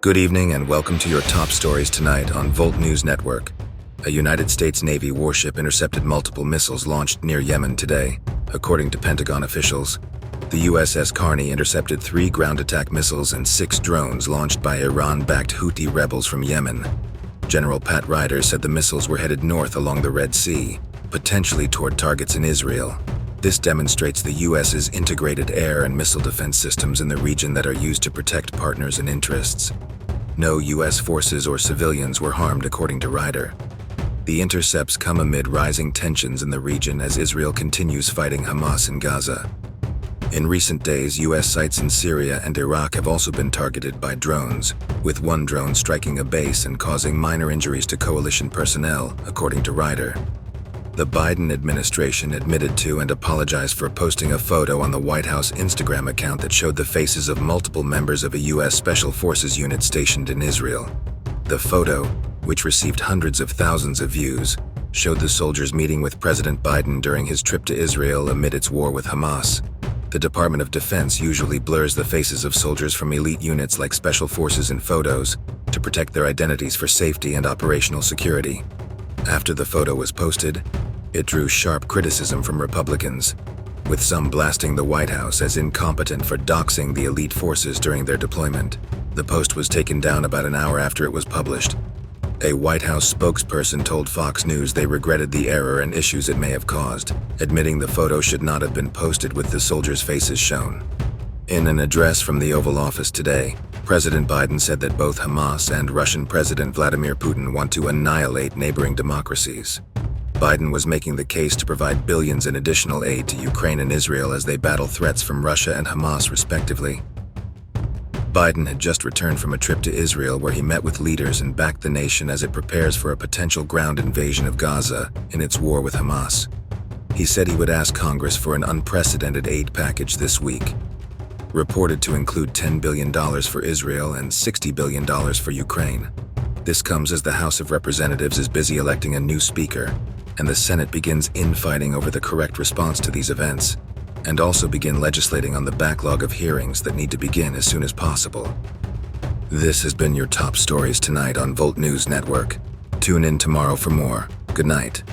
Good evening and welcome to your top stories tonight on Volt News Network. A United States Navy warship intercepted multiple missiles launched near Yemen today, according to Pentagon officials. The USS Carney intercepted 3 ground attack missiles and 6 drones launched by Iran-backed Houthi rebels from Yemen. General Pat Ryder said the missiles were headed north along the Red Sea, potentially toward targets in Israel. This demonstrates the U.S.'s integrated air and missile defense systems in the region that are used to protect partners and interests. No U.S. forces or civilians were harmed, according to Ryder. The intercepts come amid rising tensions in the region as Israel continues fighting Hamas in Gaza. In recent days, U.S. sites in Syria and Iraq have also been targeted by drones, with one drone striking a base and causing minor injuries to coalition personnel, according to Ryder. The Biden administration admitted to and apologized for posting a photo on the White House Instagram account that showed the faces of multiple members of a U.S. Special Forces unit stationed in Israel. The photo, which received hundreds of thousands of views, showed the soldiers meeting with President Biden during his trip to Israel amid its war with Hamas. The Department of Defense usually blurs the faces of soldiers from elite units like Special Forces in photos to protect their identities for safety and operational security. After the photo was posted, it drew sharp criticism from Republicans, with some blasting the White House as incompetent for doxing the elite forces during their deployment. The post was taken down about an hour after it was published. A White House spokesperson told Fox News they regretted the error and issues it may have caused, admitting the photo should not have been posted with the soldiers' faces shown. In an address from the Oval Office today, President Biden said that both Hamas and Russian President Vladimir Putin want to annihilate neighboring democracies. Biden was making the case to provide billions in additional aid to Ukraine and Israel as they battle threats from Russia and Hamas, respectively. Biden had just returned from a trip to Israel where he met with leaders and backed the nation as it prepares for a potential ground invasion of Gaza in its war with Hamas. He said he would ask Congress for an unprecedented aid package this week, reported to include $10 billion for Israel and $60 billion for Ukraine. This comes as the House of Representatives is busy electing a new speaker, and the Senate begins infighting over the correct response to these events, and also begin legislating on the backlog of hearings that need to begin as soon as possible. This has been your top stories tonight on Volt News Network. Tune in tomorrow for more. Good night.